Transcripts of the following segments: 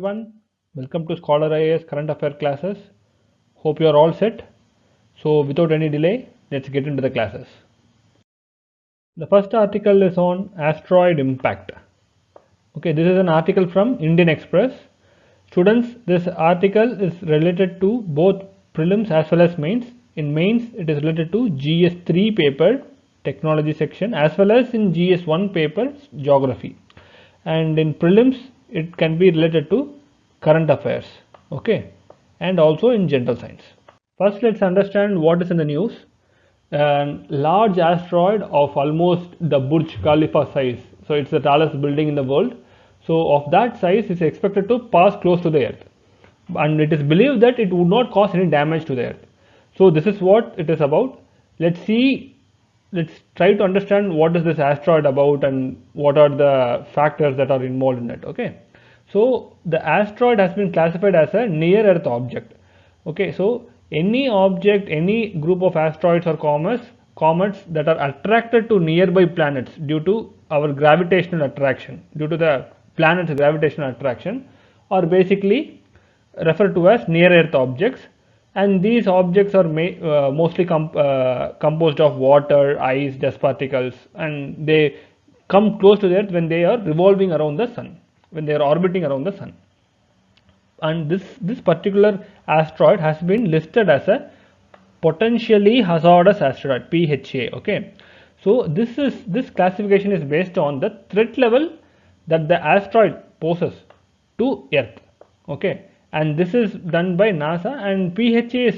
everyone, welcome to Scholar IAS Current Affair classes. Hope you are all set. So without any delay, let's get into the classes. The first article is on asteroid impact. Okay, this is an article from Indian Express. Students, this article is related to both prelims as well as mains. In mains, it is related to GS3 paper, technology section, as well as in GS1 paper, geography. And in prelims, it can be related to current affairs, okay, and also in general science. First, let's understand what is in the news. A large asteroid of almost the Burj Khalifa size, so it's the tallest building in the world, so of that size is expected to pass close to the earth, and it is believed that it would not cause any damage to the earth. So this is what it is about. Let's try to understand what is this asteroid about and what are the factors that are involved in it. Okay, so the asteroid has been classified as a near earth object. Okay, so any object, any group of asteroids or comets that are attracted to nearby planets due to our gravitational attraction, due to the planet's gravitational attraction, are basically referred to as near earth objects. And these objects are mostly composed of water, ice, dust particles, and they come close to the earth when they are revolving around the sun, when they are orbiting around the sun. And this particular asteroid has been listed as a potentially hazardous asteroid, PHA. Okay, so this classification is based on the threat level that the asteroid poses to earth. Okay, and this is done by NASA, and PHAs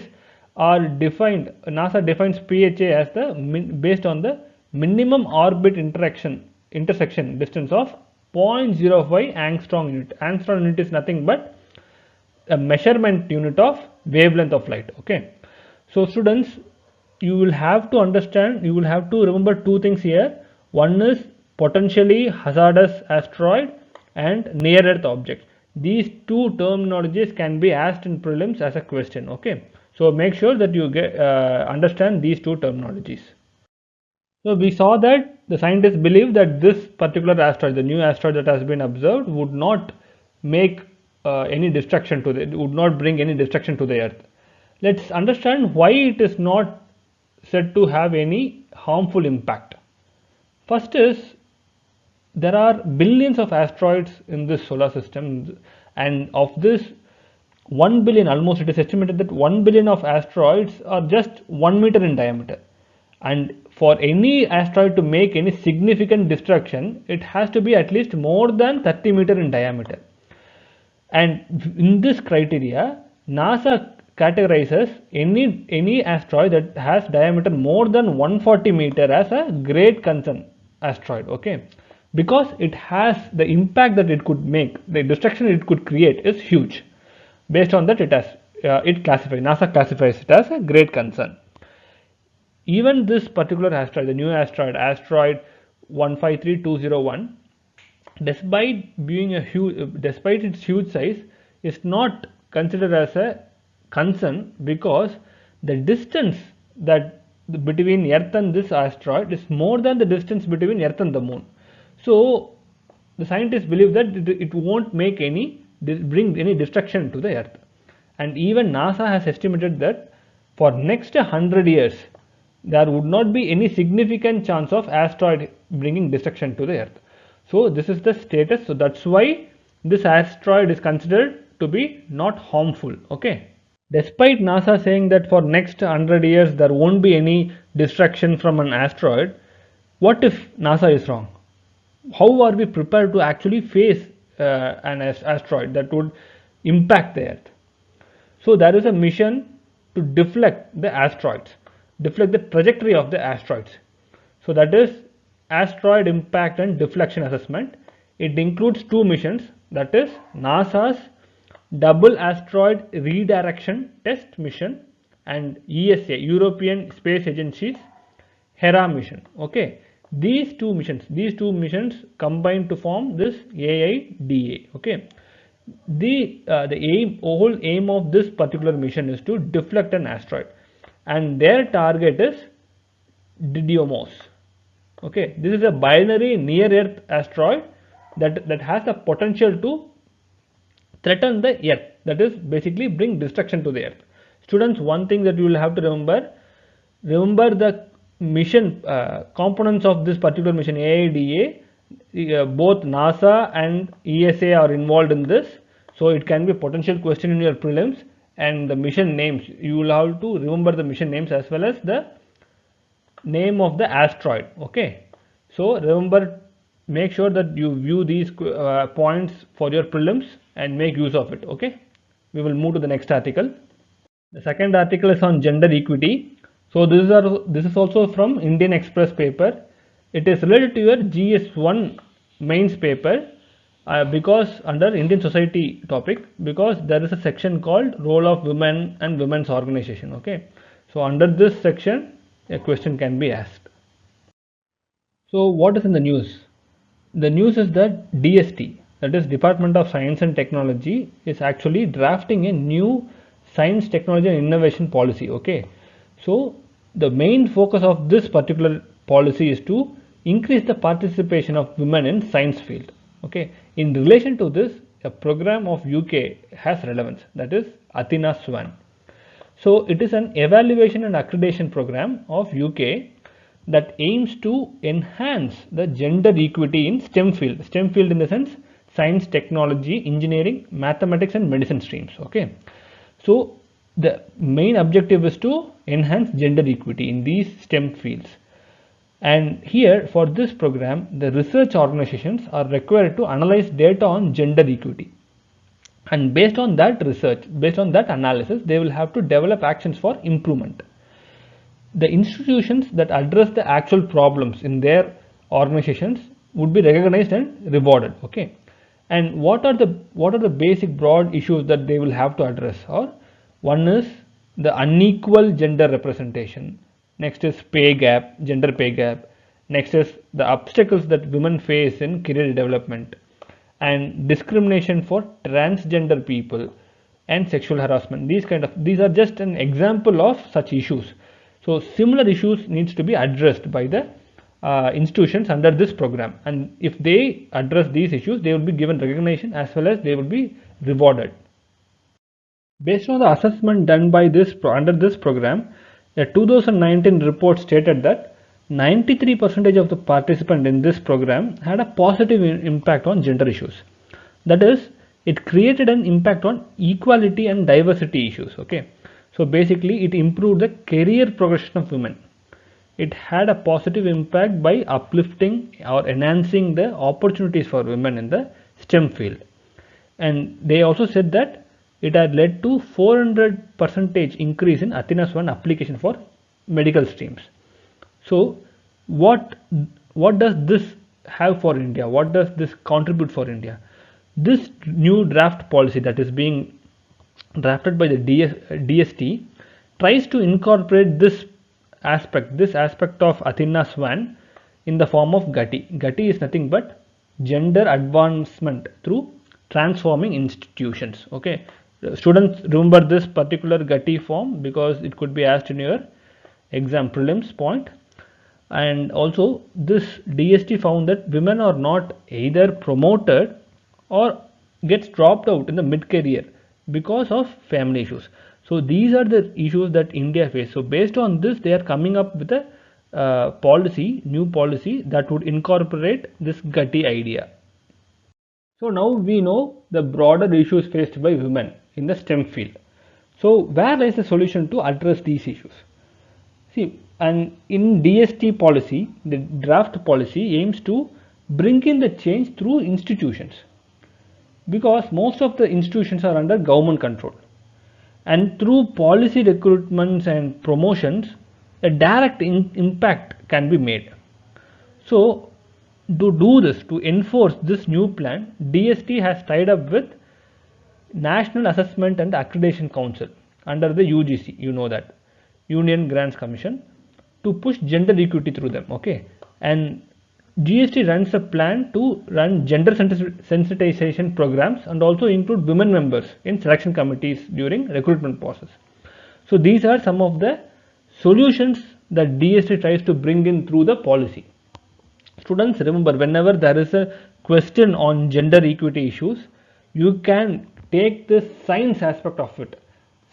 are defined, NASA defines PHA as the based on the minimum orbit intersection distance of 0.05 angstrom unit. Angstrom unit is nothing but a measurement unit of wavelength of light. Okay, so students, you will have to understand, you will have to remember two things here. One is potentially hazardous asteroid and near earth object. These two terminologies can be asked in prelims as a question. Okay, so make sure that you understand these two terminologies. So we saw that the scientists believe that this particular asteroid, the new asteroid that has been observed, would not make any destruction to the, would not bring any destruction to the earth. Let's understand why it is not said to have any harmful impact. First is, there are billions of asteroids in this solar system, and of this 1 billion, almost it is estimated that 1 billion of asteroids are just 1 meter in diameter, and for any asteroid to make any significant destruction, it has to be at least more than 30 meter in diameter. And in this criteria, NASA categorizes any asteroid that has diameter more than 140 meter as a great concern asteroid. Okay, because it has the impact that it could make, the destruction it could create is huge. Based on that, NASA classifies it as a great concern. Even this particular asteroid, the new asteroid 153201, despite being despite its huge size, is not considered as a concern because the distance that between Earth and this asteroid is more than the distance between Earth and the Moon. So the scientists believe that it won't bring any destruction to the Earth. And even NASA has estimated that for next 100 years, there would not be any significant chance of asteroid bringing destruction to the Earth. So this is the status. So that's why this asteroid is considered to be not harmful. Okay, despite NASA saying that for next 100 years there won't be any destruction from an asteroid, what if NASA is wrong? How are we prepared to actually face an asteroid that would impact the Earth? So there is a mission to deflect the asteroids, deflect the trajectory of the asteroids. So that is asteroid impact and deflection assessment. It includes two missions, that is NASA's double asteroid redirection test mission and ESA, European Space Agency's HERA mission. Okay, these two missions combine to form this AIDA. Okay, the whole aim of this particular mission is to deflect an asteroid, and their target is Didymos. Okay, this is a binary near Earth asteroid that has the potential to threaten the earth, that is basically bring destruction to the earth. Students, one thing that you will have to remember the mission components of this particular mission AIDA. Both NASA and ESA are involved in this, so it can be a potential question in your prelims. And the mission names, you will have to remember the mission names as well as the name of the asteroid. Okay, so remember, make sure that you view these points for your prelims and make use of it. Okay, we will move to the next article. The second article is on gender equity. So this is also from Indian Express paper. It is related to your GS1 mains paper, because under Indian society topic, because there is a section called role of women and women's organization. Okay, so under this section a question can be asked. So what is in the news? The news is that DST, that is Department of Science and Technology, is actually drafting a new science, technology and innovation policy. Okay, so the main focus of this particular policy is to increase the participation of women in science field. Okay, in relation to this, a program of UK has relevance, that is Athena Swan. So it is an evaluation and accreditation program of UK that aims to enhance the gender equity in STEM field. STEM field in the sense science, technology, engineering, mathematics and medicine streams. Okay, so the main objective is to enhance gender equity in these STEM fields. And here for this program, the research organizations are required to analyze data on gender equity. And based on that research, based on that analysis, they will have to develop actions for improvement. The institutions that address the actual problems in their organizations would be recognized and rewarded. Okay, and what are the basic broad issues that they will have to address? Or one is the unequal gender representation. Next is pay gap, gender pay gap. Next is the obstacles that women face in career development, and discrimination for transgender people, and sexual harassment. These are just an example of such issues. So similar issues needs to be addressed by the institutions under this program, and if they address these issues, they will be given recognition as well as they will be rewarded. Based on the assessment done by under this program, a 2019 report stated that 93% of the participants in this program had a positive impact on gender issues. That is, it created an impact on equality and diversity issues. Okay, so basically it improved the career progression of women. It had a positive impact by uplifting or enhancing the opportunities for women in the STEM field. And they also said that it had led to 400% increase in Athena Swan application for medical streams. So what does this have for India? What does this contribute for India? This new draft policy that is being drafted by the DST tries to incorporate this aspect of Athena Swan in the form of GATI. GATI is nothing but gender advancement through transforming institutions. Okay, students, remember this particular GATI form because it could be asked in your exam prelims point. And also this DST found that women are not either promoted or gets dropped out in the mid-career because of family issues. So these are the issues that India faces. So based on this, they are coming up with a new policy that would incorporate this GATI idea. So now we know the broader issues faced by women in the STEM field. So where lies the solution to address these issues? See, and in DST policy, the draft policy aims to bring in the change through institutions, because most of the institutions are under government control, and through policy recruitments and promotions a direct impact can be made. So to do this, to enforce this new plan, DST has tied up with National Assessment and Accreditation Council under the UGC, you know that, Union Grants Commission, to push gender equity through them. Okay, and GST runs a plan to run gender sensitization programs and also include women members in selection committees during recruitment process. So these are some of the solutions that DST tries to bring in through the policy. Students, remember, whenever there is a question on gender equity issues, you can take this science aspect of it,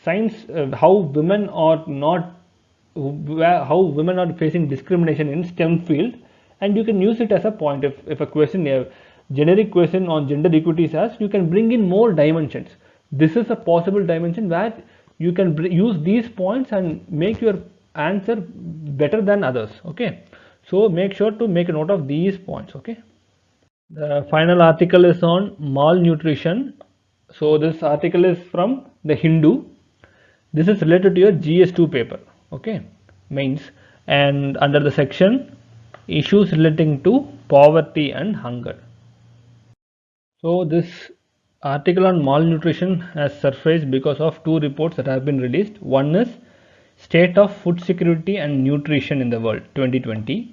science, how women are not, how women are facing discrimination in STEM field, and you can use it as a point. If a question, a generic question on gender equity is asked, you can bring in more dimensions. This is a possible dimension where you can use these points and make your answer better than others. Okay, so make sure to make a note of these points. Okay, the final article is on malnutrition. So this article is from the Hindu. This is related to your GS2 paper. Okay, mains, and under the section issues relating to poverty and hunger. So this article on malnutrition has surfaced because of two reports that have been released. One is State of Food Security and Nutrition in the World 2020,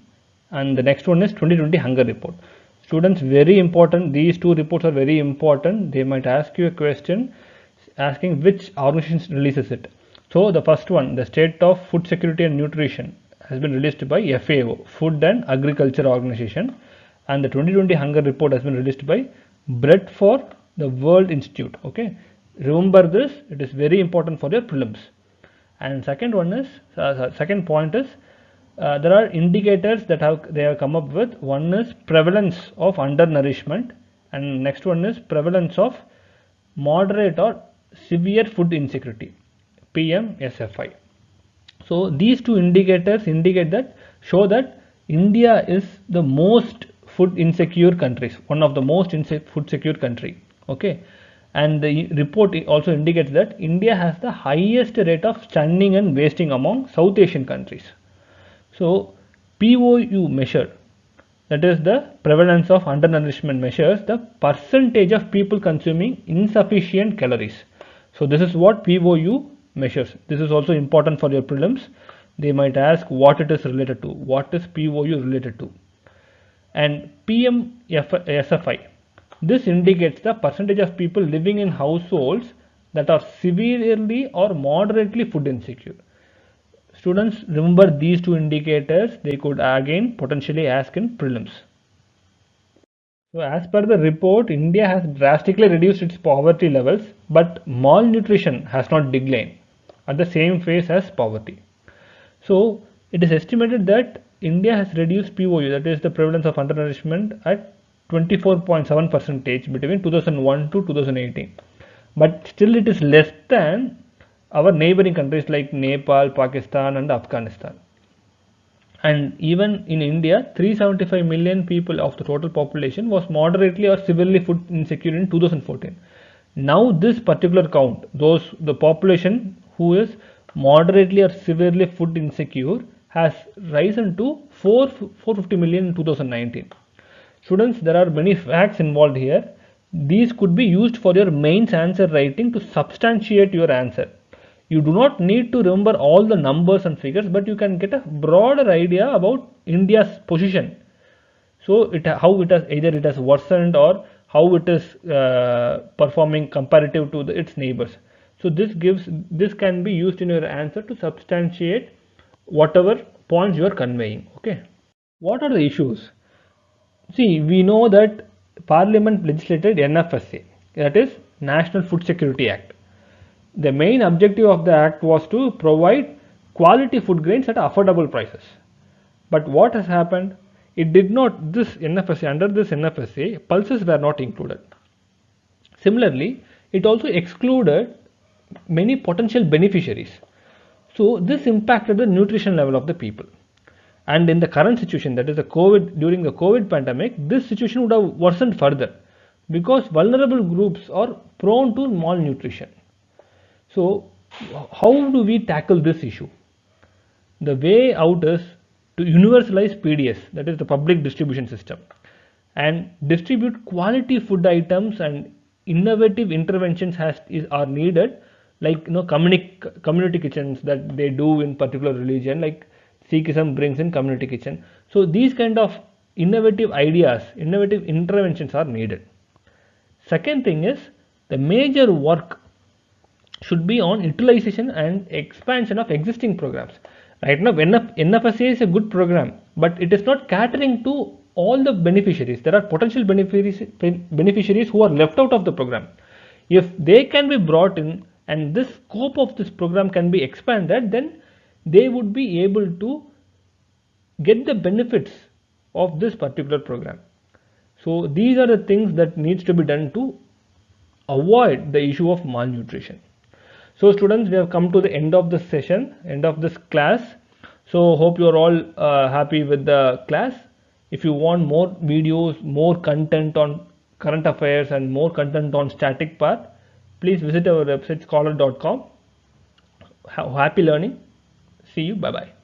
and the next one is 2020 Hunger Report. Students, very important, these two reports are very important. They might ask you a question asking which organization releases it. So the first one, the State of Food Security and Nutrition, has been released by FAO, Food and Agriculture Organization, and the 2020 Hunger Report has been released by Bread for the World Institute. Okay, remember this, it is very important for your prelims. And second one is, second point is, there are indicators that they have come up with. One is prevalence of undernourishment, and next one is prevalence of moderate or severe food insecurity, PMSFI. So these two indicators indicate that, show that India is the most food insecure countries, one of the most food secure country. Okay, and the report also indicates that India has the highest rate of stunning and wasting among South Asian countries. So POU measure, that is the prevalence of undernourishment, measures the percentage of people consuming insufficient calories. So this is what POU measures. This is also important for your prelims. They might ask what it is related to, what is POU related to. And PMSFI, this indicates the percentage of people living in households that are severely or moderately food insecure. Students, remember these two indicators, they could again potentially ask in prelims. So as per the report, India has drastically reduced its poverty levels, but malnutrition has not declined at the same phase as poverty. So it is estimated that India has reduced POU, that is the prevalence of undernourishment, at 24.7% between 2001 to 2018. But still it is less than our neighboring countries like Nepal, Pakistan and Afghanistan. And even in India, 375 million people of the total population was moderately or severely food insecure in 2014. Now this particular count, the population who is moderately or severely food insecure, has risen to 450 million in 2019. Students, there are many facts involved here. These could be used for your mains answer writing to substantiate your answer. You do not need to remember all the numbers and figures, but you can get a broader idea about India's position. So how it has, either it has worsened or how it is performing comparative to its neighbors. So this can be used in your answer to substantiate whatever points you are conveying. Okay, what are the issues? See, we know that Parliament legislated NFSA, that is National Food Security Act. The main objective of the act was to provide quality food grains at affordable prices. But what has happened? It did not, under this NFSA, pulses were not included. Similarly, it also excluded many potential beneficiaries. So this impacted the nutrition level of the people. And in the current situation, that is during the COVID pandemic, this situation would have worsened further because vulnerable groups are prone to malnutrition. So how do we tackle this issue? The way out is to universalize PDS, that is the public distribution system, and distribute quality food items, and innovative interventions are needed, like community kitchens that they do in particular religion, like Sikhism brings in community kitchen. So these kind of innovative ideas, innovative interventions are needed. Second thing is, the major work should be on utilization and expansion of existing programs. Right now, NFSA is a good program, but it is not catering to all the beneficiaries. There are potential beneficiaries who are left out of the program. If they can be brought in and this scope of this program can be expanded, then they would be able to get the benefits of this particular program. So these are the things that needs to be done to avoid the issue of malnutrition. So students, we have come to the end of this session, end of this class. So hope you are all happy with the class. If you want more videos, more content on current affairs and more content on static part, please visit our website scholar.com. Happy learning. See you. Bye bye.